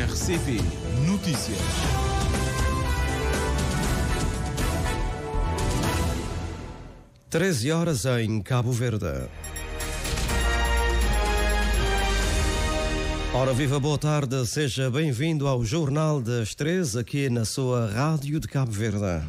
RCP Notícias. Treze horas em Cabo Verde. Ora viva, boa tarde, seja bem-vindo ao Jornal das 13 aqui na sua Rádio de Cabo Verde.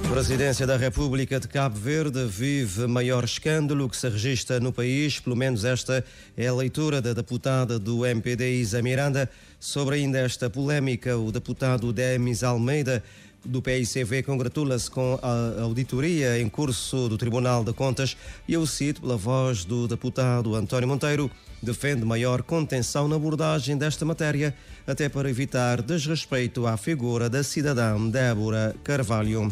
A Presidência da República de Cabo Verde vive maior escândalo que se registra no país, pelo menos esta é a leitura da deputada do MPD, Isa Miranda. Sobre ainda esta polémica, o deputado Demis Almeida, do PICV, congratula-se com a auditoria em curso do Tribunal de Contas e eu cito pela voz do deputado António Monteiro, defende maior contenção na abordagem desta matéria, até para evitar desrespeito à figura da cidadã Débora Carvalho.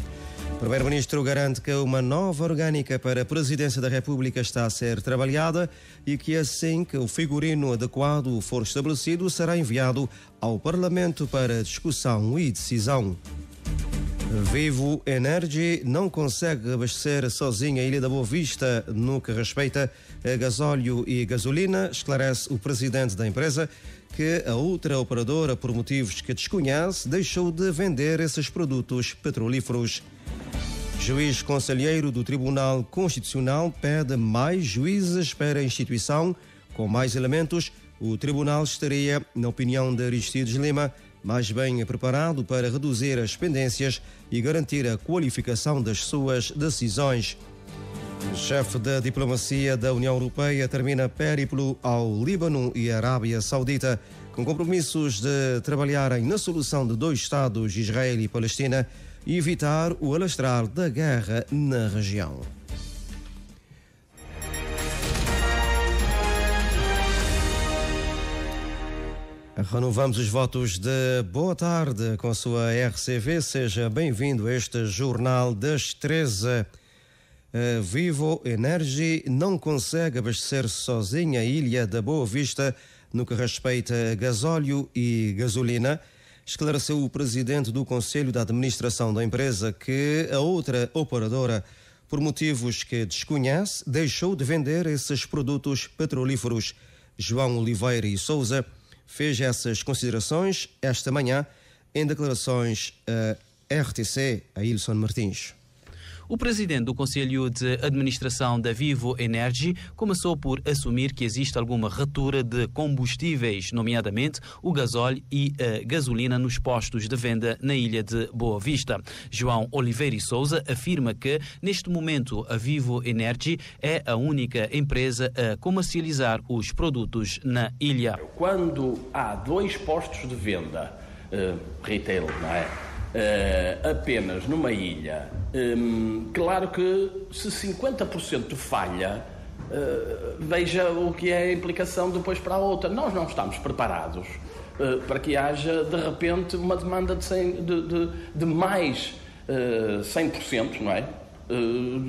O Primeiro-Ministro garante que uma nova orgânica para a Presidência da República está a ser trabalhada e que assim que o figurino adequado for estabelecido será enviado ao Parlamento para discussão e decisão. Vivo Energy não consegue abastecer sozinha a Ilha da Boa Vista no que respeita a gasóleo e gasolina, esclarece o presidente da empresa que a outra operadora, por motivos que desconhece, deixou de vender esses produtos petrolíferos. Juiz conselheiro do Tribunal Constitucional pede mais juízes para a instituição. Com mais elementos, o tribunal estaria, na opinião de Aristides Lima, mais bem preparado para reduzir as pendências e garantir a qualificação das suas decisões. O chefe da diplomacia da União Europeia termina périplo ao Líbano e Arábia Saudita, com compromissos de trabalharem na solução de dois Estados, Israel e Palestina, e evitar o alastrar da guerra na região. Renovamos os votos de boa tarde com a sua RCV. Seja bem-vindo a este Jornal das 13. Vivo Energy não consegue abastecer sozinha a Ilha da Boa Vista no que respeita a gasóleo e gasolina. Esclareceu o presidente do Conselho de Administração da empresa que a outra operadora, por motivos que desconhece, deixou de vender esses produtos petrolíferos. João Oliveira e Souza fez essas considerações esta manhã em declarações à RTC, a Ilson Martins. O presidente do Conselho de Administração da Vivo Energy começou por assumir que existe alguma ruptura de combustíveis, nomeadamente o gasóleo e a gasolina nos postos de venda na Ilha de Boa Vista. João Oliveira e Souza afirma que, neste momento, a Vivo Energy é a única empresa a comercializar os produtos na ilha. Quando há dois postos de venda, retail, não é? Apenas numa ilha, claro que se 50% falha, veja o que é a implicação depois para a outra. Nós não estamos preparados para que haja de repente uma demanda de mais 100%, não é?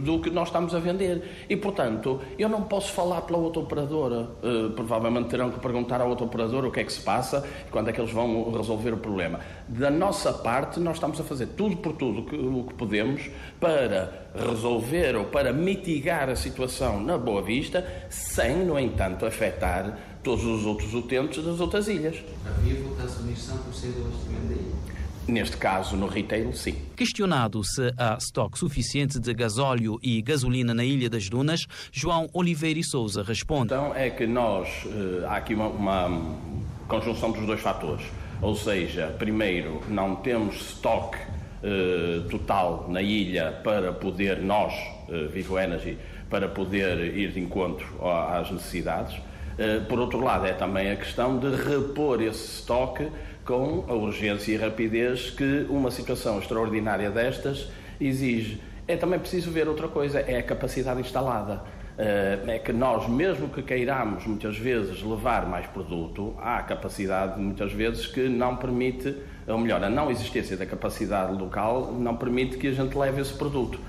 Do que nós estamos a vender. E, portanto, eu não posso falar pela outra operadora. Provavelmente terão que perguntar à outra operadora o que é que se passa e quando é que eles vão resolver o problema. Da nossa parte, nós estamos a fazer tudo por tudo o que podemos para resolver ou para mitigar a situação na Boa Vista, sem, no entanto, afetar todos os outros utentes das outras ilhas. A Vivo está a assumir 100% do abastecimento da ilha? Neste caso, no retail, sim. Questionado se há estoque suficiente de gasóleo e gasolina na Ilha das Dunas, João Oliveira e Souza responde. Então é que há aqui uma conjunção dos dois fatores. Ou seja, primeiro, não temos estoque total na ilha para poder nós, Vivo Energy, para poder ir de encontro às necessidades. Por outro lado, é também a questão de repor esse estoque com a urgência e rapidez que uma situação extraordinária destas exige. É também preciso ver outra coisa, é a capacidade instalada. É que nós, mesmo que queiramos muitas vezes levar mais produto, há capacidade muitas vezes que não permite, ou melhor, a não existência da capacidade local não permite que a gente leve esse produto.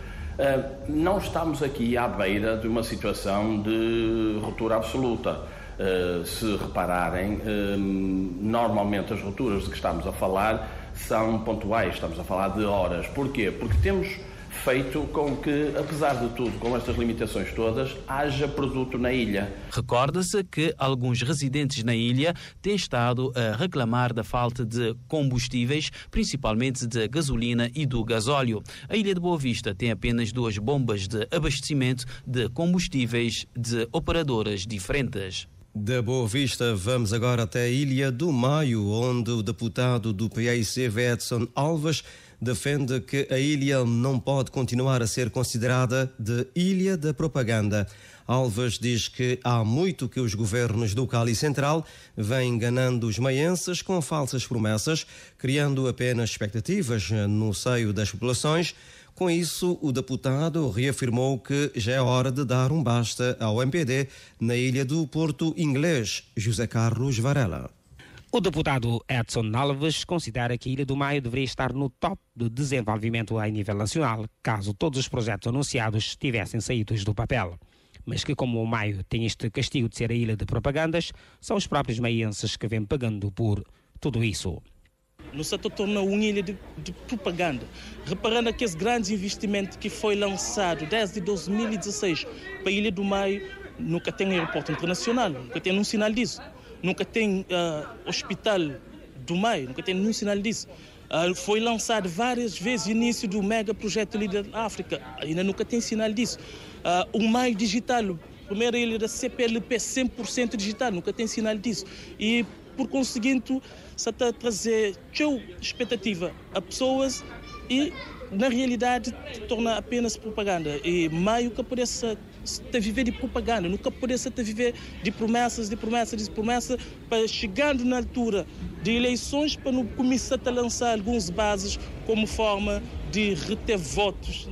Não estamos aqui à beira de uma situação de ruptura absoluta. Se repararem, normalmente as rupturas de que estamos a falar são pontuais, estamos a falar de horas. Porquê? Porque temos feito com que, apesar de tudo, com estas limitações todas, haja produto na ilha. Recorda-se que alguns residentes na ilha têm estado a reclamar da falta de combustíveis, principalmente de gasolina e do gasóleo. A ilha de Boa Vista tem apenas 2 bombas de abastecimento de combustíveis de operadoras diferentes. Da Boa Vista, vamos agora até a Ilha do Maio, onde o deputado do PAICV, Edson Alves, defende que a ilha não pode continuar a ser considerada de ilha da propaganda. Alves diz que há muito que os governos local e central vêm enganando os maienses com falsas promessas, criando apenas expectativas no seio das populações. Com isso, o deputado reafirmou que já é hora de dar um basta ao MPD na ilha do Porto Inglês. José Carlos Varela. O deputado Edson Alves considera que a Ilha do Maio deveria estar no top do desenvolvimento a nível nacional, caso todos os projetos anunciados tivessem saído do papel. Mas que, como o Maio tem este castigo de ser a ilha de propagandas, são os próprios maienses que vêm pagando por tudo isso. No setor tornou uma ilha de propaganda, reparando aqueles grandes investimentos que foi lançado desde 2016 para a Ilha do Maio. Nunca tem aeroporto internacional, nunca tem nenhum sinal disso. Nunca tem hospital do Maio, nunca tem nenhum sinal disso. Foi lançado várias vezes o início do mega projeto Líder África, ainda nunca tem sinal disso. O Maio Digital, primeira ilha da CPLP 100% digital, nunca tem sinal disso. E, por conseguinte, se está a trazer expectativa a pessoas e, na realidade, torna apenas propaganda. E Maio que parece viver de propaganda, nunca parece viver de promessas, para chegando na altura de eleições, para não começar a lançar algumas bases como forma de reter votos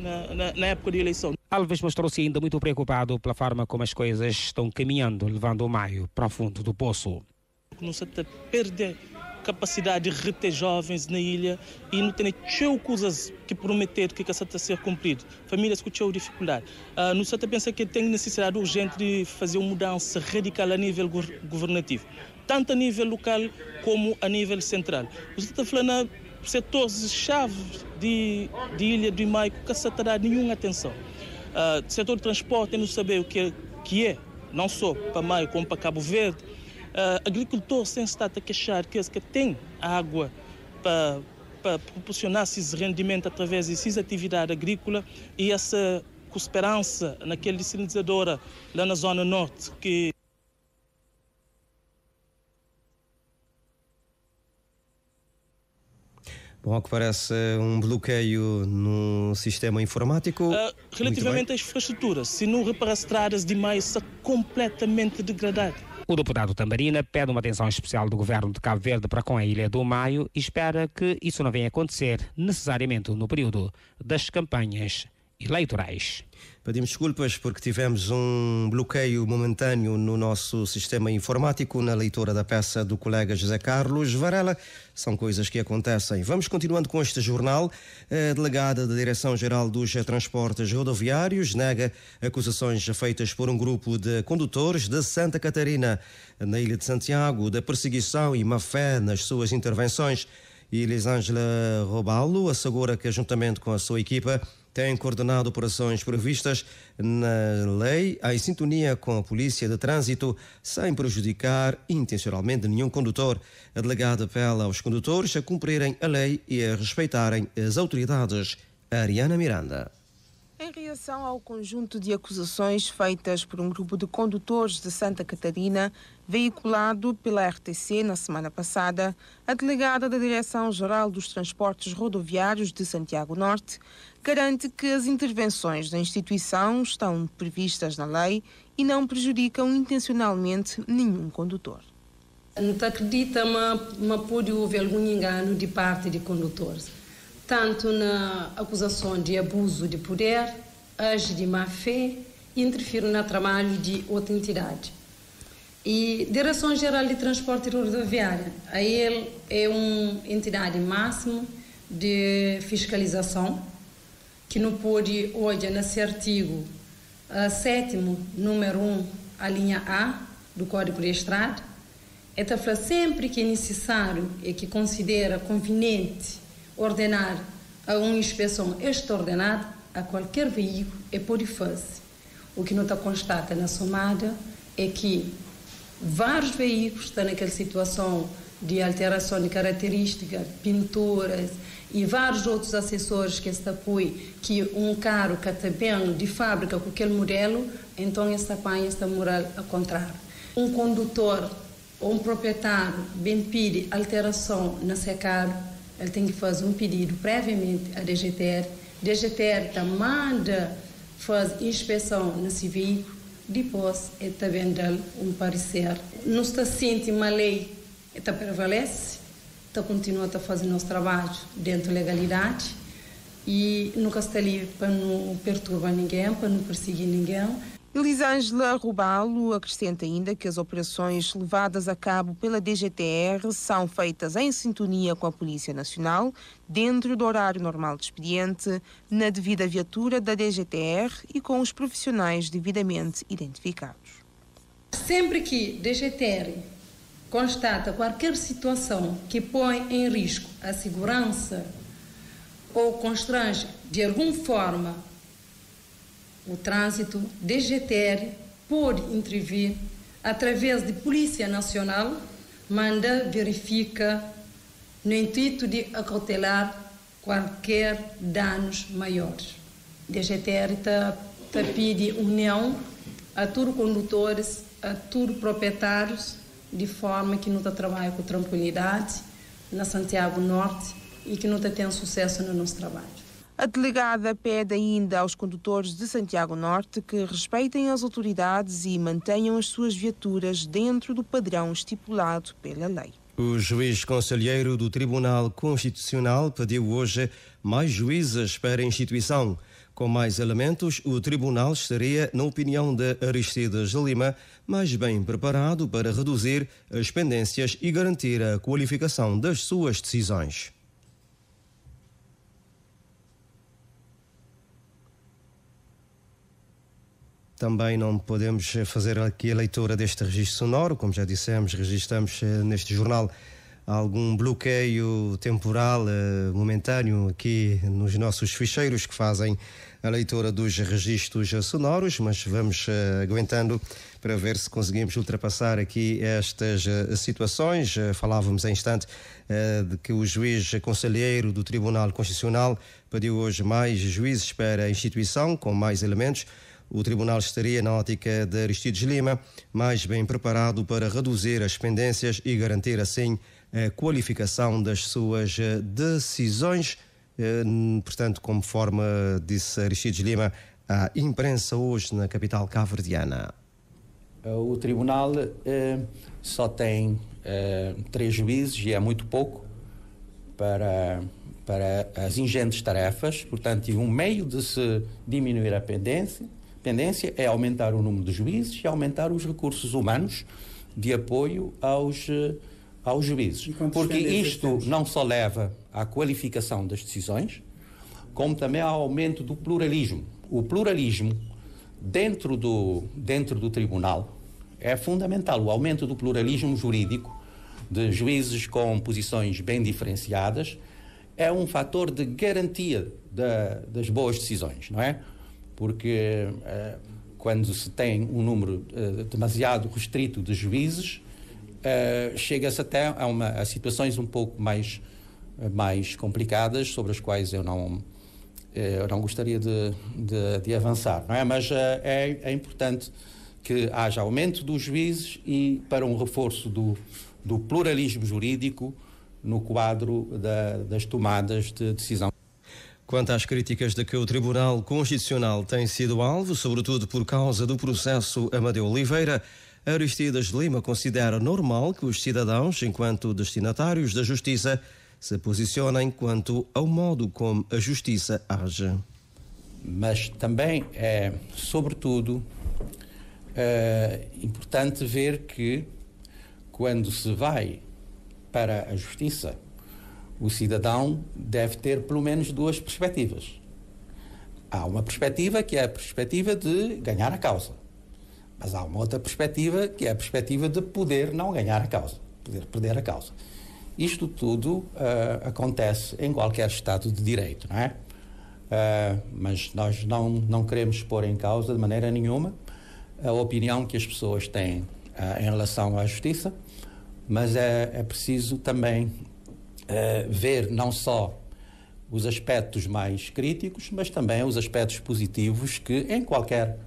na época de eleição. Alves mostrou-se ainda muito preocupado pela forma como as coisas estão caminhando, levando o Maio para o fundo do poço. Não se está a perder capacidade de reter jovens na ilha e não tem coisas que prometer que está a ser cumprido. Famílias com dificuldade. Não se está a pensar que tem necessidade urgente de fazer uma mudança radical a nível governativo, tanto a nível local como a nível central. Você está falando de setores-chave de Ilha do Maio que não se dá nenhuma atenção. Setor de transporte, não saber o que é, não só para Maio como para Cabo Verde. Agricultor sem estar a queixar que tem água para proporcionar esse rendimento através dessa atividade agrícola e essa esperança naquele desalinizadora lá na zona norte que Bom, ao que parece um bloqueio no sistema informático. Relativamente às infraestruturas, se não reparar as estradas de Maio, está completamente degradado. O deputado Tambarina pede uma atenção especial do governo de Cabo Verde para com a Ilha do Maio e espera que isso não venha a acontecer necessariamente no período das campanhas eleitorais. Pedimos desculpas porque tivemos um bloqueio momentâneo no nosso sistema informático na leitura da peça do colega José Carlos Varela. São coisas que acontecem. Vamos continuando com este jornal. A delegada da Direção-Geral dos Transportes Rodoviários nega acusações feitas por um grupo de condutores de Santa Catarina, na Ilha de Santiago, da perseguição e má-fé nas suas intervenções. E Elisângela Robalo assegura que, juntamente com a sua equipa, tem coordenado operações previstas na lei em sintonia com a Polícia de Trânsito, sem prejudicar intencionalmente nenhum condutor. A delegada apela aos condutores a cumprirem a lei e a respeitarem as autoridades. Ariana Miranda. Em reação ao conjunto de acusações feitas por um grupo de condutores de Santa Catarina, veiculado pela RTC na semana passada, a delegada da Direção-Geral dos Transportes Rodoviários de Santiago Norte garante que as intervenções da instituição estão previstas na lei e não prejudicam intencionalmente nenhum condutor. Não acredita, mas pode haver algum engano de parte de condutores, tanto na acusação de abuso de poder, age de má-fé e interfere no trabalho de outra entidade. E Direção-Geral de Transporte Rodoviário, a ele é uma entidade máxima de fiscalização, que não pode, hoje, nesse artigo 7º, número 1, a linha A do Código de Estrada, é para falar sempre que é necessário e que considera conveniente ordenar a uma inspeção extraordinária, a qualquer veículo e pode fazer. O que nós constata na somada é que vários veículos estão naquela situação de alteração de características, pinturas e vários outros acessórios que está apoio, que um carro que está bem de fábrica com aquele modelo, então esta apanha esta moral ao contrário. Um condutor ou um proprietário bem pede alteração no seu carro, ele tem que fazer um pedido previamente à DGTR. DGTR manda fazer inspeção nesse veículo, depois está vendo um parecer. Não está sentindo uma lei, está prevalece, está continuando a fazer nosso trabalho dentro da legalidade e nunca está ali para não perturbar ninguém, para não perseguir ninguém. Elisângela Rubalo acrescenta ainda que as operações levadas a cabo pela DGTR são feitas em sintonia com a Polícia Nacional, dentro do horário normal de expediente, na devida viatura da DGTR e com os profissionais devidamente identificados. Sempre que DGTR constata qualquer situação que põe em risco a segurança ou constrange de alguma forma o trânsito, DGTR pode intervir através de Polícia Nacional, manda, verifica, no intuito de acautelar qualquer danos maiores. DGTR está pedindo união a todos os condutores, a todos os proprietários, de forma que não trabalhe com tranquilidade na Santiago Norte e que não tenha sucesso no nosso trabalho. A delegada pede ainda aos condutores de Santiago Norte que respeitem as autoridades e mantenham as suas viaturas dentro do padrão estipulado pela lei. O juiz conselheiro do Tribunal Constitucional pediu hoje mais juízes para a instituição. Com mais elementos, o tribunal estaria, na opinião de Aristides Lima, mais bem preparado para reduzir as pendências e garantir a qualificação das suas decisões. Também não podemos fazer aqui a leitura deste registro sonoro. Como já dissemos, registramos neste jornal algum bloqueio temporal momentâneo aqui nos nossos ficheiros que fazem a leitura dos registros sonoros, mas vamos aguentando para ver se conseguimos ultrapassar aqui estas situações. Falávamos em instante de que o juiz conselheiro do Tribunal Constitucional pediu hoje mais juízes para a instituição, com mais elementos. O tribunal estaria, na ótica de Aristides Lima, mais bem preparado para reduzir as pendências e garantir, assim, a qualificação das suas decisões. Portanto, conforme disse Aristides Lima à imprensa hoje na capital cabo-verdiana. O tribunal só tem 3 juízes e é muito pouco para as ingentes tarefas. Portanto, um meio de se diminuir a pendência é aumentar o número de juízes e aumentar os recursos humanos de apoio aos juízes. Porque isto não só leva à qualificação das decisões, como também ao aumento do pluralismo. O pluralismo dentro do tribunal é fundamental. O aumento do pluralismo jurídico, de juízes com posições bem diferenciadas, é um fator de garantia das boas decisões, não é? Porque quando se tem um número demasiado restrito de juízes, chega-se até a situações um pouco mais complicadas, sobre as quais eu não gostaria de avançar, não é? Mas é importante que haja aumento dos juízes e para um reforço do pluralismo jurídico no quadro das tomadas de decisão. Quanto às críticas de que o Tribunal Constitucional tem sido alvo, sobretudo por causa do processo Amadeu Oliveira, Aristides Lima considera normal que os cidadãos, enquanto destinatários da Justiça, se posicionem quanto ao modo como a Justiça age. Mas também é, sobretudo, importante ver que, quando se vai para a Justiça, o cidadão deve ter pelo menos 2 perspectivas. Há uma perspectiva que é a perspectiva de ganhar a causa. Mas há uma outra perspectiva que é a perspectiva de poder não ganhar a causa, poder perder a causa. Isto tudo acontece em qualquer Estado de Direito, não é? mas nós não queremos pôr em causa de maneira nenhuma a opinião que as pessoas têm em relação à justiça, mas é preciso também ver não só os aspectos mais críticos, mas também os aspectos positivos que em qualquer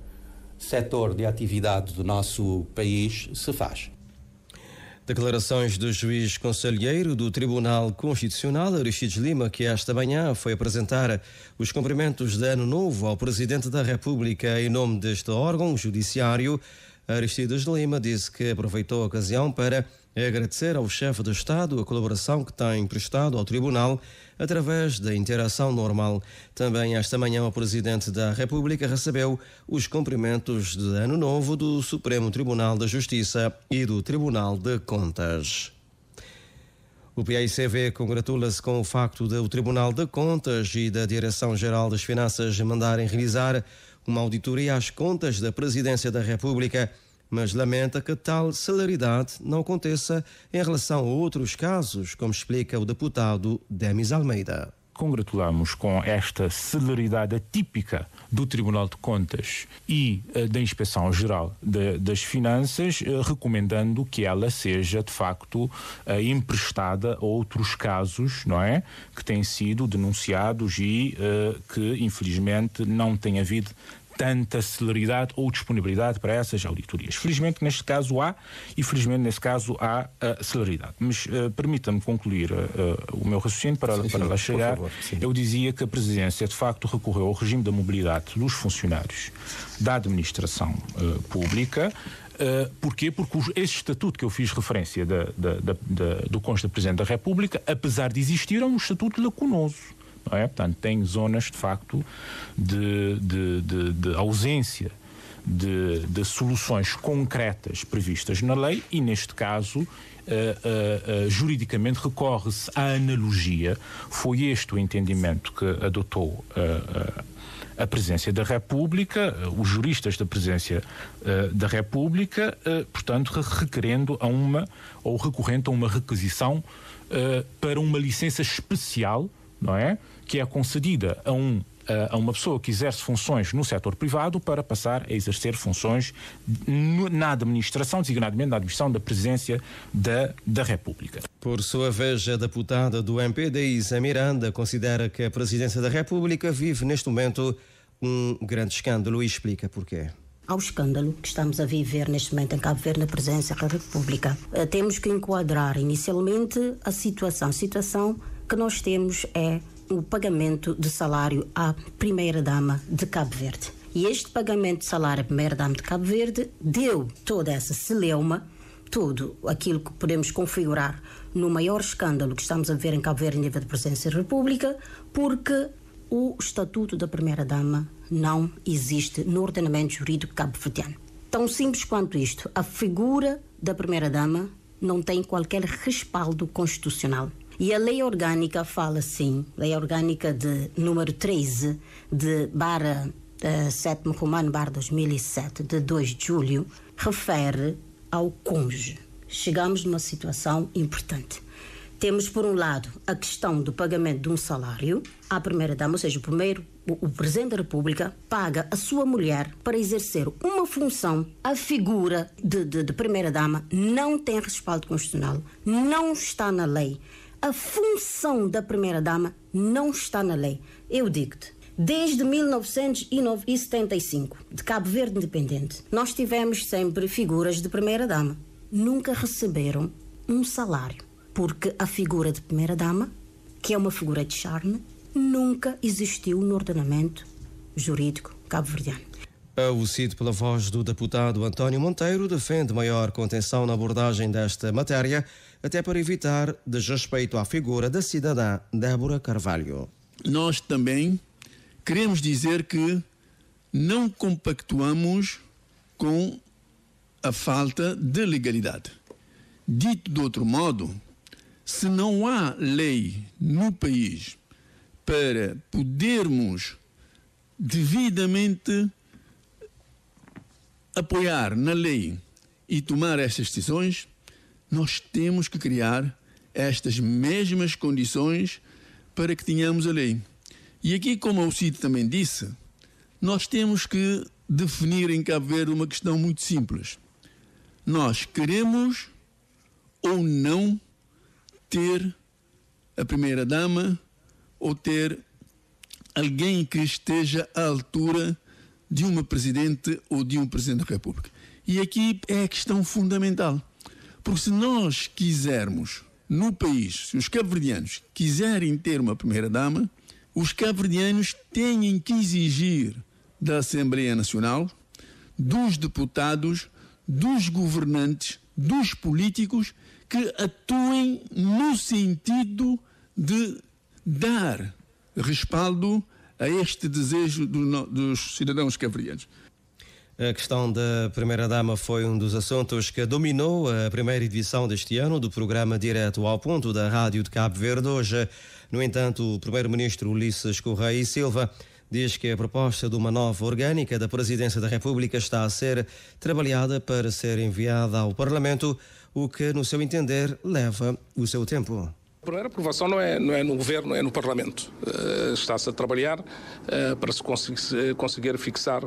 setor de atividade do nosso país se faz. Declarações do juiz conselheiro do Tribunal Constitucional, Aristides Lima, que esta manhã foi apresentar os cumprimentos de Ano Novo ao Presidente da República em nome deste órgão judiciário. Aristides Lima disse que aproveitou a ocasião para agradecer ao chefe do Estado a colaboração que tem prestado ao Tribunal através da interação normal. Também esta manhã o Presidente da República recebeu os cumprimentos de Ano Novo do Supremo Tribunal da Justiça e do Tribunal de Contas. O PAICV congratula-se com o facto de o Tribunal de Contas e da Direção-Geral das Finanças mandarem realizar uma auditoria às contas da Presidência da República, mas lamenta que tal celeridade não aconteça em relação a outros casos, como explica o deputado Demis Almeida. Congratulamos com esta celeridade atípica do Tribunal de Contas e da Inspeção-Geral das Finanças, recomendando que ela seja, de facto, emprestada a outros casos, não é? Que têm sido denunciados e que, infelizmente, não tem havido tanta celeridade ou disponibilidade para essas auditorias. Felizmente, neste caso há, e felizmente, nesse caso, há celeridade. Mas permita-me concluir o meu raciocínio para lá chegar. Por favor, eu dizia que a Presidência, de facto, recorreu ao regime da mobilidade dos funcionários da administração pública. Porquê? Porque este estatuto que eu fiz referência do Conselho do Presidente da República, apesar de existir, é um estatuto lacunoso. Não é? Portanto, tem zonas, de facto, de ausência de soluções concretas previstas na lei e, neste caso, juridicamente recorre-se à analogia. Foi este o entendimento que adotou a Presidência da República, os juristas da Presidência da República, portanto, recorrendo a uma requisição para uma licença especial, não é? Que é concedida a uma pessoa que exerce funções no setor privado para passar a exercer funções na administração, designadamente na administração da Presidência da República. Por sua vez, a deputada do MPD, Isa Miranda, considera que a Presidência da República vive neste momento um grande escândalo e explica porquê. Ao escândalo que estamos a viver neste momento em Cabo Verde na Presidência da República, temos que enquadrar inicialmente a situação. A situação que nós temos é o pagamento de salário à Primeira-Dama de Cabo Verde. E este pagamento de salário à Primeira-Dama de Cabo Verde deu toda essa celeuma, tudo aquilo que podemos configurar no maior escândalo que estamos a ver em Cabo Verde em nível de Presidência da República, porque o Estatuto da Primeira-Dama não existe no ordenamento jurídico cabo-verdiano. Tão simples quanto isto, a figura da Primeira-Dama não tem qualquer respaldo constitucional. E a lei orgânica fala sim, lei orgânica de número 13 de /7 Romano /2007 de 2 de julho, refere ao cônjuge. Chegamos numa situação importante. Temos, por um lado, a questão do pagamento de um salário à Primeira-Dama, ou seja, o Presidente da República paga a sua mulher para exercer uma função. A figura de Primeira-Dama não tem respaldo constitucional, não está na lei. A função da Primeira-Dama não está na lei. Eu digo-te, desde 1975, de Cabo Verde Independente, nós tivemos sempre figuras de Primeira-Dama. Nunca receberam um salário, porque a figura de Primeira-Dama, que é uma figura de charme, nunca existiu no ordenamento jurídico cabo-verdiano. Ouvido pela voz do deputado António Monteiro, defende maior contenção na abordagem desta matéria, até para evitar desrespeito à figura da cidadã Débora Carvalho. Nós também queremos dizer que não compactuamos com a falta de legalidade. Dito de outro modo, se não há lei no país para podermos devidamente apoiar na lei e tomar estas decisões, nós temos que criar estas mesmas condições para que tenhamos a lei. E aqui, como o Cid também disse, nós temos que definir em Cabo Verde uma questão muito simples. Nós queremos ou não ter a primeira-dama ou ter alguém que esteja à altura de uma presidente ou de um presidente da República. E aqui é a questão fundamental. Porque se nós quisermos, no país, se os cabo-verdianos quiserem ter uma primeira-dama, os cabo-verdianos têm que exigir da Assembleia Nacional, dos deputados, dos governantes, dos políticos, que atuem no sentido de dar respaldo a este desejo dos cidadãos cabo-verdianos. A questão da primeira-dama foi um dos assuntos que dominou a primeira edição deste ano do programa Direto ao Ponto da Rádio de Cabo Verde. Hoje, no entanto, o primeiro-ministro Ulisses Correia e Silva diz que a proposta de uma nova orgânica da Presidência da República está a ser trabalhada para ser enviada ao Parlamento, o que, no seu entender, leva o seu tempo. A primeira aprovação não é no Governo, é no Parlamento. Está-se a trabalhar para se conseguir fixar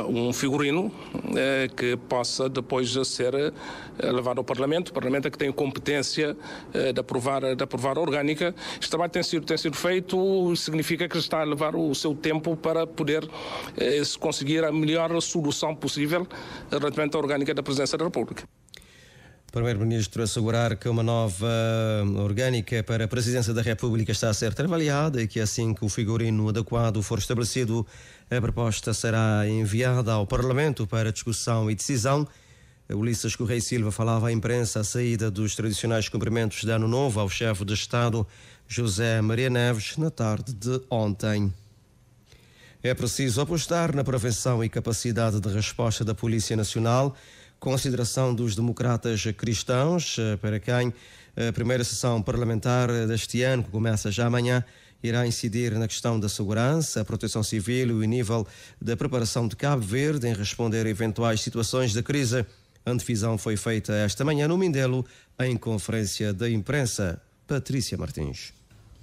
um figurino que possa depois ser levado ao Parlamento. O Parlamento é que tem a competência de aprovar a orgânica. Este trabalho tem sido feito, significa que está a levar o seu tempo para poder se conseguir a melhor solução possível relativamente à orgânica da Presidência da República. O Primeiro-Ministro assegurar que uma nova orgânica para a Presidência da República está a ser trabalhada e que assim que o figurino adequado for estabelecido, a proposta será enviada ao Parlamento para discussão e decisão. Ulisses Correia Silva falava à imprensa à saída dos tradicionais cumprimentos de Ano Novo ao chefe de Estado, José Maria Neves, na tarde de ontem. É preciso apostar na prevenção e capacidade de resposta da Polícia Nacional, consideração dos democratas cristãos, para quem a primeira sessão parlamentar deste ano, que começa já amanhã, irá incidir na questão da segurança, a proteção civil e o nível da preparação de Cabo Verde em responder a eventuais situações de crise. A antevisão foi feita esta manhã no Mindelo, em conferência da imprensa. Patrícia Martins.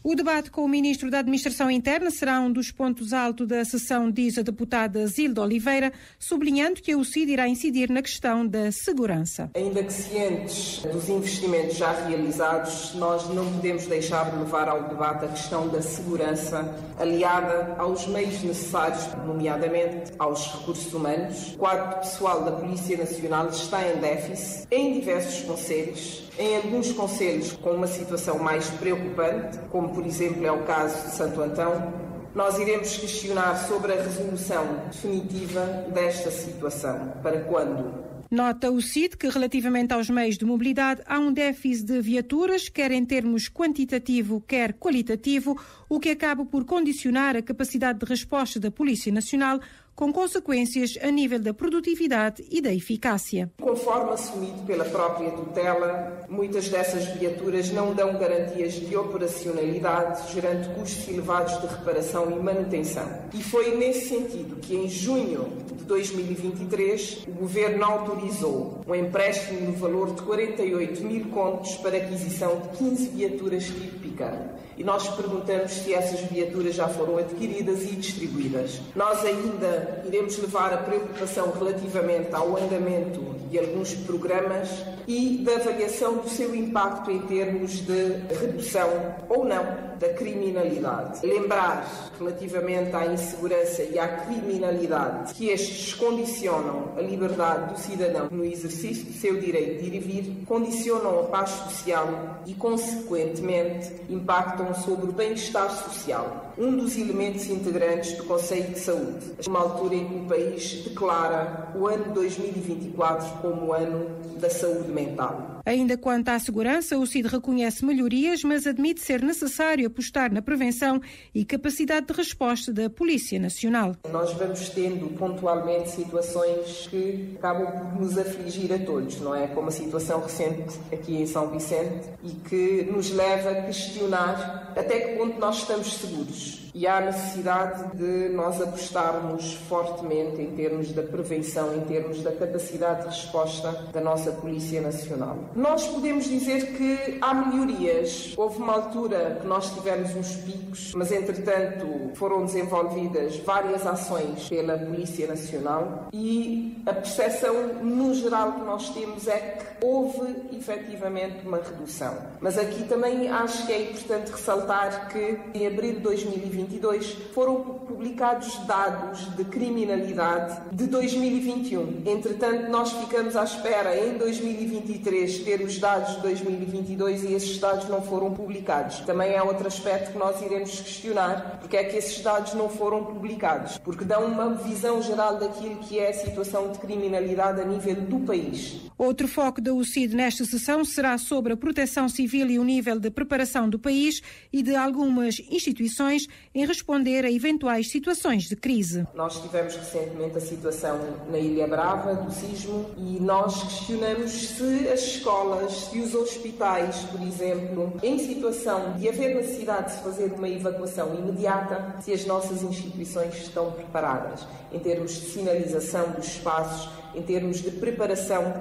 O debate com o Ministro da Administração Interna será um dos pontos altos da sessão, diz a deputada Zilda Oliveira, sublinhando que a UCID irá incidir na questão da segurança. Ainda que cientes dos investimentos já realizados, nós não podemos deixar de levar ao debate a questão da segurança, aliada aos meios necessários, nomeadamente aos recursos humanos. O quadro pessoal da Polícia Nacional está em déficit em diversos concelhos, em alguns concelhos com uma situação mais preocupante, como por exemplo é o caso de Santo Antão. Nós iremos questionar sobre a resolução definitiva desta situação. Para quando? Nota o CID que, relativamente aos meios de mobilidade, há um déficit de viaturas, quer em termos quantitativo, quer qualitativo, o que acaba por condicionar a capacidade de resposta da Polícia Nacional, com consequências a nível da produtividade e da eficácia. Conforme assumido pela própria tutela, muitas dessas viaturas não dão garantias de operacionalidade, gerando custos elevados de reparação e manutenção. E foi nesse sentido que, em junho de 2023, o Governo autorizou um empréstimo no valor de 48 mil contos para aquisição de 15 viaturas tipo Pickup. E nós perguntamos se essas viaturas já foram adquiridas e distribuídas. Nós ainda iremos levar a preocupação relativamente ao andamento de alguns programas e da avaliação do seu impacto em termos de redução ou não da criminalidade. Lembrar, relativamente à insegurança e à criminalidade, que estes condicionam a liberdade do cidadão no exercício do seu direito de ir e vir, condicionam a paz social e, consequentemente, impactam sobre o bem-estar social, um dos elementos integrantes do Conselho de Saúde, numa altura em que o país declara o ano 2024 como o ano da saúde mental. Ainda quanto à segurança, o CID reconhece melhorias, mas admite ser necessário apostar na prevenção e capacidade de resposta da Polícia Nacional. Nós vamos tendo pontualmente situações que acabam por nos afligir a todos, não é? Como a situação recente aqui em São Vicente e que nos leva a questionar até que ponto nós estamos seguros vírus e há necessidade de nós apostarmos fortemente em termos da prevenção, em termos da capacidade de resposta da nossa Polícia Nacional. Nós podemos dizer que há melhorias. Houve uma altura que nós tivemos uns picos, mas entretanto foram desenvolvidas várias ações pela Polícia Nacional e a percepção no geral que nós temos é que houve efetivamente uma redução. Mas aqui também acho que é importante ressaltar que em abril de 2022 foram publicados dados de criminalidade de 2021. Entretanto, nós ficamos à espera em 2023 ter os dados de 2022 e esses dados não foram publicados. Também é outro aspecto que nós iremos questionar, porque é que esses dados não foram publicados, porque dão uma visão geral daquilo que é a situação de criminalidade a nível do país. Outro foco da UCID nesta sessão será sobre a proteção civil e o nível de preparação do país e de algumas instituições em responder a eventuais situações de crise. Nós tivemos recentemente a situação na Ilha Brava, do sismo, e nós questionamos se as escolas, se os hospitais, por exemplo, em situação de haver necessidade de fazer uma evacuação imediata, se as nossas instituições estão preparadas, em termos de sinalização dos espaços, em termos de preparação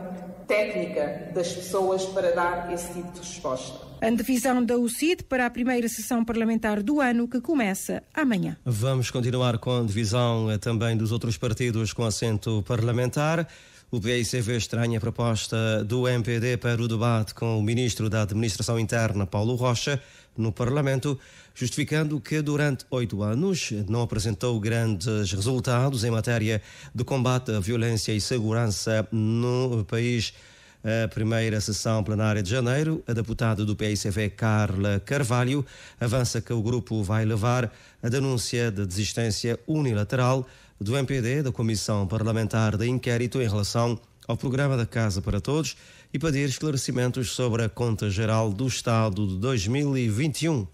técnica das pessoas para dar esse tipo de resposta. A divisão da UCID para a primeira sessão parlamentar do ano, que começa amanhã. Vamos continuar com a divisão também dos outros partidos com assento parlamentar. O PAICV estranha a proposta do MPD para o debate com o Ministro da Administração Interna, Paulo Rocha, no Parlamento, justificando que durante 8 anos não apresentou grandes resultados em matéria de combate à violência e segurança no país. A primeira sessão plenária de janeiro, a deputada do PAICV, Carla Carvalho, avança que o grupo vai levar a denúncia de desistência unilateral do MPD, da Comissão Parlamentar de Inquérito, em relação ao programa da Casa para Todos e pedir esclarecimentos sobre a Conta Geral do Estado de 2021.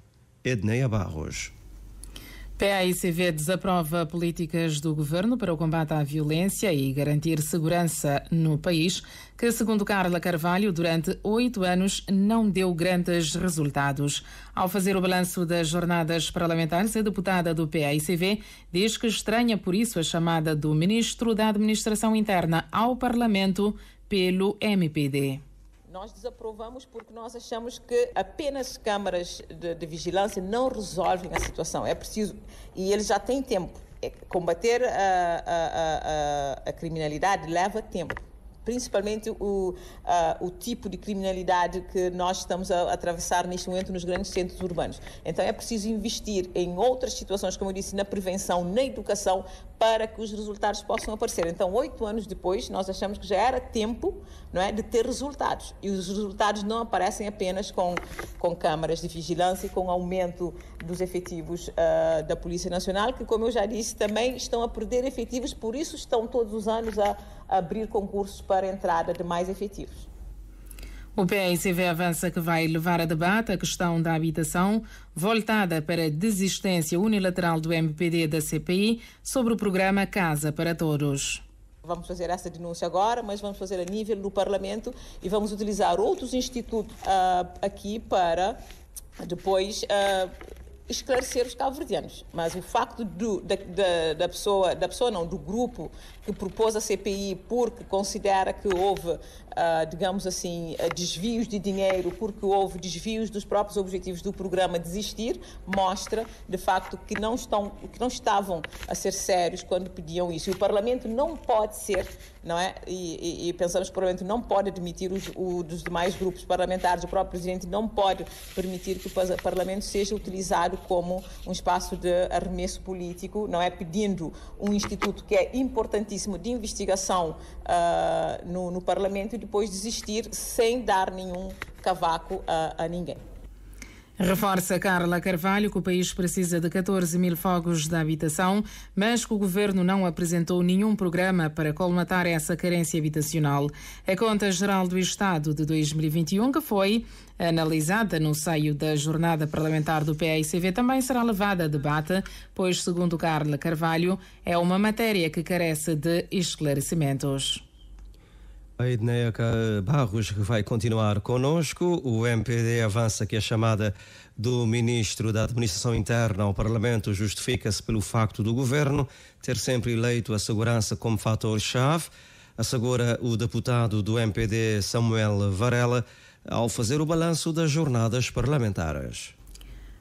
Edneia Barros. PAICV desaprova políticas do governo para o combate à violência e garantir segurança no país, que, segundo Carla Carvalho, durante 8 anos não deu grandes resultados. Ao fazer o balanço das jornadas parlamentares, a deputada do PAICV diz que estranha por isso a chamada do Ministro da Administração Interna ao Parlamento pelo MPD. Nós desaprovamos porque nós achamos que apenas câmaras de vigilância não resolvem a situação. É preciso, e eles já têm tempo. Combater a criminalidade leva tempo. Principalmente o tipo de criminalidade que nós estamos a atravessar neste momento nos grandes centros urbanos. Então é preciso investir em outras situações, como eu disse, na prevenção, na educação, para que os resultados possam aparecer. Então, 8 anos depois, nós achamos que já era tempo, não é, de ter resultados. E os resultados não aparecem apenas com câmaras de vigilância e com aumento dos efetivos da Polícia Nacional, que, como eu já disse, também estão a perder efetivos, por isso estão todos os anos a abrir concursos para a entrada de mais efetivos. O PAICV avança que vai levar a debate a questão da habitação, voltada para a desistência unilateral do MPD da CPI sobre o programa Casa para Todos. Vamos fazer essa denúncia agora, mas vamos fazer a nível do Parlamento e vamos utilizar outros institutos aqui para depois esclarecer os cabo-verdianos. Mas o facto do grupo que propôs a CPI porque considera que houve, digamos assim, desvios de dinheiro, porque houve desvios dos próprios objetivos do programa desistir, mostra, de facto, que não estavam a ser sérios quando pediam isso. E o Parlamento não pode ser, não é? E pensamos que o Parlamento não pode admitir dos demais grupos parlamentares, o próprio Presidente não pode permitir que o Parlamento seja utilizado como um espaço de arremesso político, não é? Pedindo um instituto que é importantíssimo de investigação no Parlamento e depois desistir sem dar nenhum cavaco a ninguém. Reforça Carla Carvalho que o país precisa de 14 mil fogos de habitação, mas que o governo não apresentou nenhum programa para colmatar essa carência habitacional. A Conta Geral do Estado de 2021, que foi analisada no seio da jornada parlamentar do PAICV, também será levada a debate, pois, segundo Carla Carvalho, é uma matéria que carece de esclarecimentos. A Edneca Barros vai continuar conosco. O MPD avança que a chamada do ministro da Administração Interna ao Parlamento justifica-se pelo facto do governo ter sempre eleito a segurança como fator-chave, assegura o deputado do MPD Samuel Varela ao fazer o balanço das jornadas parlamentares.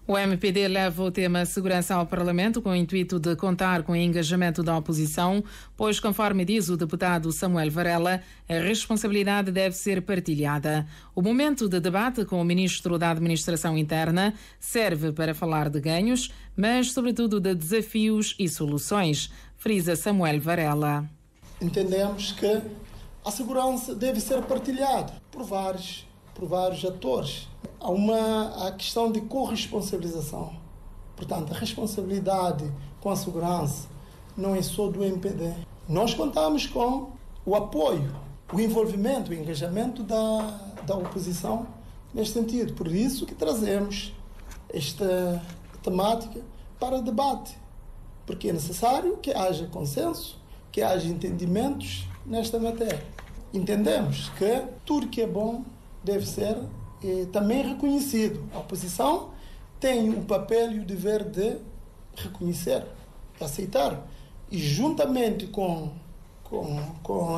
O MPD leva o tema segurança ao Parlamento com o intuito de contar com o engajamento da oposição, pois, conforme diz o deputado Samuel Varela, a responsabilidade deve ser partilhada. O momento de debate com o ministro da Administração Interna serve para falar de ganhos, mas, sobretudo, de desafios e soluções, frisa Samuel Varela. Entendemos que a segurança deve ser partilhada por vários atores. Há a questão de corresponsabilização. Portanto, a responsabilidade com a segurança não é só do MPD. Nós contamos com o apoio, o envolvimento, o engajamento da oposição neste sentido. Por isso que trazemos esta temática para debate, porque é necessário que haja consenso, que haja entendimentos nesta matéria. Entendemos que tudo que é bom deve ser também reconhecido. A oposição tem o papel e o dever de reconhecer, de aceitar e, juntamente com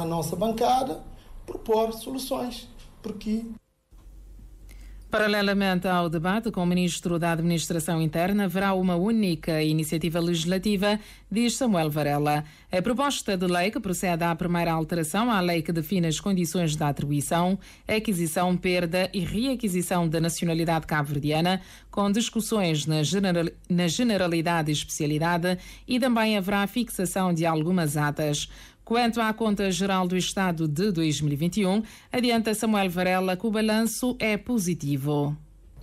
a nossa bancada, propor soluções. Porque Paralelamente ao debate com o ministro da Administração Interna, haverá uma única iniciativa legislativa, diz Samuel Varela. A proposta de lei que procede à primeira alteração à lei que define as condições da atribuição, aquisição, perda e reaquisição da nacionalidade cabo-verdiana, com discussões na generalidade e especialidade, e também haverá a fixação de algumas atas. Quanto à Conta Geral do Estado de 2021, adianta Samuel Varela que o balanço é positivo.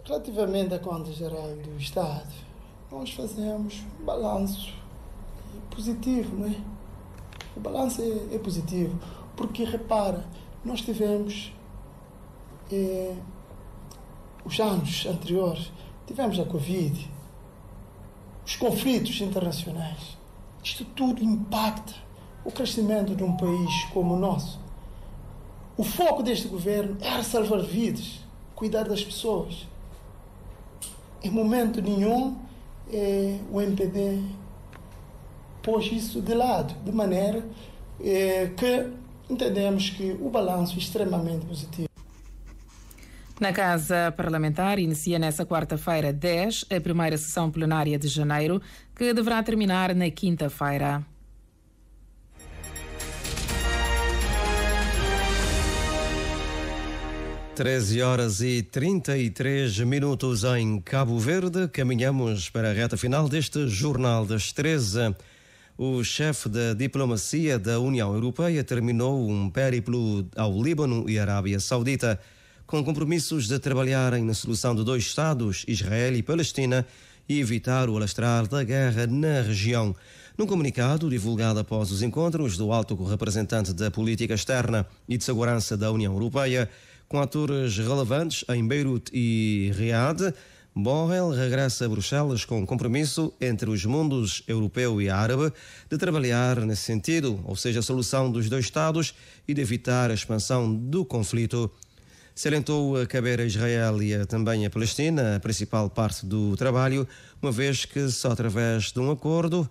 Relativamente à Conta Geral do Estado, nós fazemos um balanço positivo, não é? O balanço é positivo, porque, repara, nós tivemos os anos anteriores, tivemos a Covid, os conflitos internacionais. Isto tudo impacta o crescimento de um país como o nosso. O foco deste governo era salvar vidas, cuidar das pessoas. Em momento nenhum, o MPD pôs isso de lado, de maneira que entendemos que o balanço é extremamente positivo. Na Casa Parlamentar, inicia nesta quarta-feira 10 a primeira sessão plenária de janeiro, que deverá terminar na quinta-feira. (13h33) em Cabo Verde. Caminhamos para a reta final deste Jornal das 13. O chefe da diplomacia da União Europeia terminou um périplo ao Líbano e Arábia Saudita, com compromissos de trabalharem na solução de dois Estados, Israel e Palestina, e evitar o alastrar da guerra na região. Num comunicado divulgado após os encontros do alto representante da política externa e de segurança da União Europeia, com atores relevantes em Beirute e Riad, Borrell regressa a Bruxelas com compromisso entre os mundos europeu e árabe de trabalhar nesse sentido, ou seja, a solução dos dois Estados e de evitar a expansão do conflito. Salientou caber a Israel e também a Palestina a principal parte do trabalho, uma vez que só através de um acordo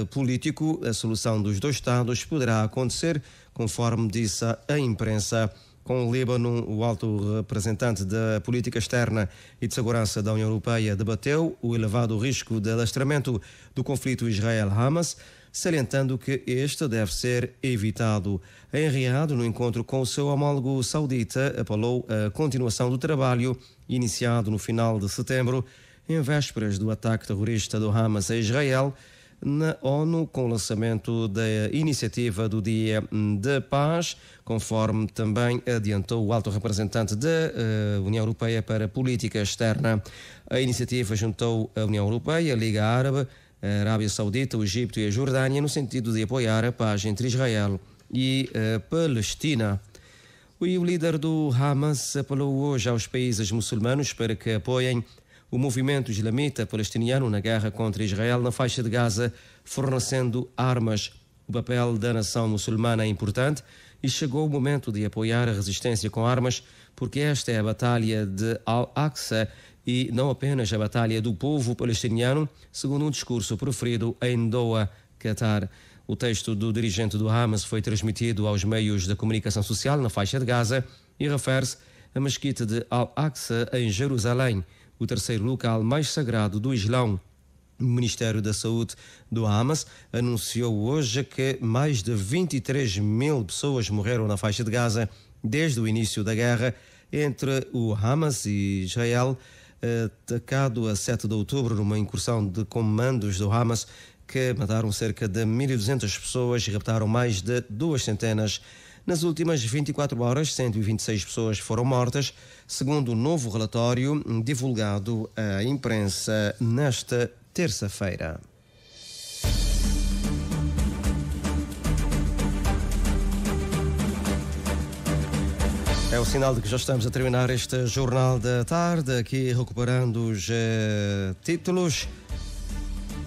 político a solução dos dois Estados poderá acontecer, conforme disse a imprensa. Com o Líbano, o alto representante da política externa e de segurança da União Europeia debateu o elevado risco de alastramento do conflito Israel-Hamas, salientando que este deve ser evitado. Em Riad, no encontro com o seu homólogo saudita, apelou a continuação do trabalho iniciado no final de setembro, em vésperas do ataque terrorista do Hamas a Israel, na ONU, com o lançamento da iniciativa do Dia da Paz, conforme também adiantou o alto representante da União Europeia para a Política Externa. A iniciativa juntou a União Europeia, a Liga Árabe, a Arábia Saudita, o Egito e a Jordânia no sentido de apoiar a paz entre Israel e a Palestina. O líder do Hamas apelou hoje aos países muçulmanos para que apoiem o movimento islamita palestiniano na guerra contra Israel na faixa de Gaza, fornecendo armas. O papel da nação muçulmana é importante e chegou o momento de apoiar a resistência com armas, porque esta é a batalha de Al-Aqsa e não apenas a batalha do povo palestiniano, segundo um discurso proferido em Doha, Qatar. O texto do dirigente do Hamas foi transmitido aos meios de comunicação social na faixa de Gaza e refere-se à mesquita de Al-Aqsa em Jerusalém, o terceiro local mais sagrado do Islão. O Ministério da Saúde do Hamas anunciou hoje que mais de 23 mil pessoas morreram na faixa de Gaza desde o início da guerra entre o Hamas e Israel, atacado a 7 de outubro numa incursão de comandos do Hamas que mataram cerca de 1.200 pessoas e raptaram mais de 200. Nas últimas 24 horas, 126 pessoas foram mortas, segundo o novo relatório divulgado à imprensa nesta terça-feira. É o sinal de que já estamos a terminar este Jornal da Tarde, aqui recuperando os títulos.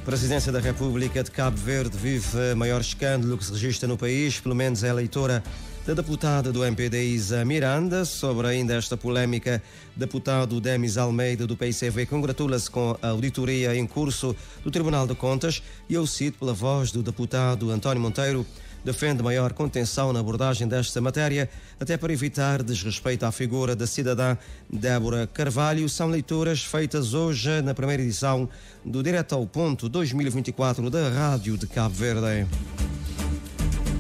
A Presidência da República de Cabo Verde vive maior escândalo que se registra no país, pelo menos é a leitora da deputada do MPD Isa Miranda. Sobre ainda esta polémica, deputado Demis Almeida do PICV congratula-se com a auditoria em curso do Tribunal de Contas e eu cito pela voz do deputado António Monteiro, defende maior contenção na abordagem desta matéria, até para evitar desrespeito à figura da cidadã Débora Carvalho. São leituras feitas hoje na primeira edição do Direto ao Ponto 2024 da Rádio de Cabo Verde.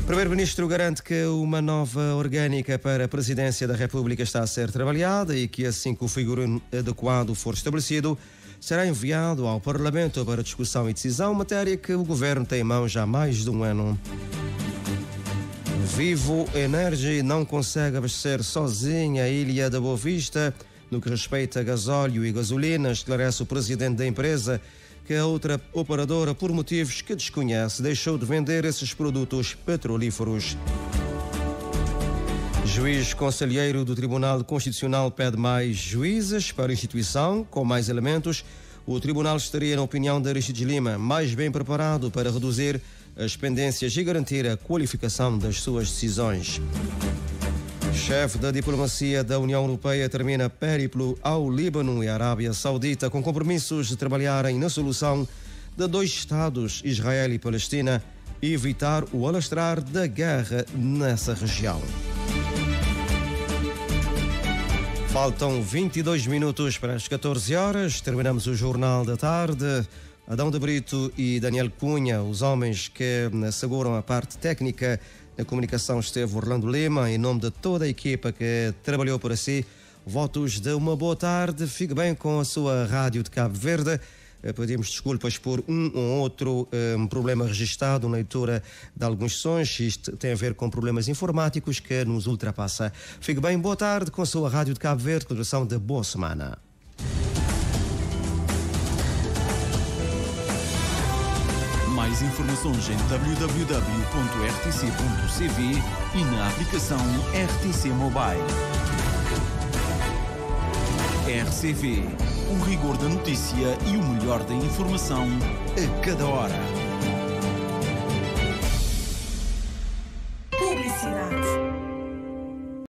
O Primeiro-Ministro garante que uma nova orgânica para a Presidência da República está a ser trabalhada e que, assim que o figurino adequado for estabelecido, será enviado ao Parlamento para discussão e decisão, matéria que o Governo tem em mãos há mais de um ano. Vivo Energy não consegue abastecer sozinha a Ilha da Boa Vista no que respeita a gasóleo e gasolina, esclarece o presidente da empresa, que a outra operadora, por motivos que desconhece, deixou de vender esses produtos petrolíferos. Juiz conselheiro do Tribunal Constitucional pede mais juízes para a instituição, com mais elementos. O tribunal estaria, na opinião de Aristides Lima, mais bem preparado para reduzir as pendências e garantir a qualificação das suas decisões. Chefe da diplomacia da União Europeia termina périplo ao Líbano e à Arábia Saudita com compromissos de trabalharem na solução de dois Estados, Israel e Palestina, e evitar o alastrar da guerra nessa região. Faltam 22 minutos para as 14 horas. Terminamos o Jornal da Tarde. Adão de Brito e Daniel Cunha, os homens que asseguram a parte técnica da comunicação, esteve Orlando Lima. Em nome de toda a equipa que trabalhou por si, votos de uma boa tarde. Fique bem com a sua Rádio de Cabo Verde. Pedimos desculpas por um ou outro problema registado na leitura de alguns sons. Isto tem a ver com problemas informáticos que nos ultrapassa. Fique bem, boa tarde com a sua Rádio de Cabo Verde. Continuação de boa semana. Mais informações em www.rtc.cv e na aplicação RTC Mobile. RCV, o rigor da notícia e o melhor da informação a cada hora.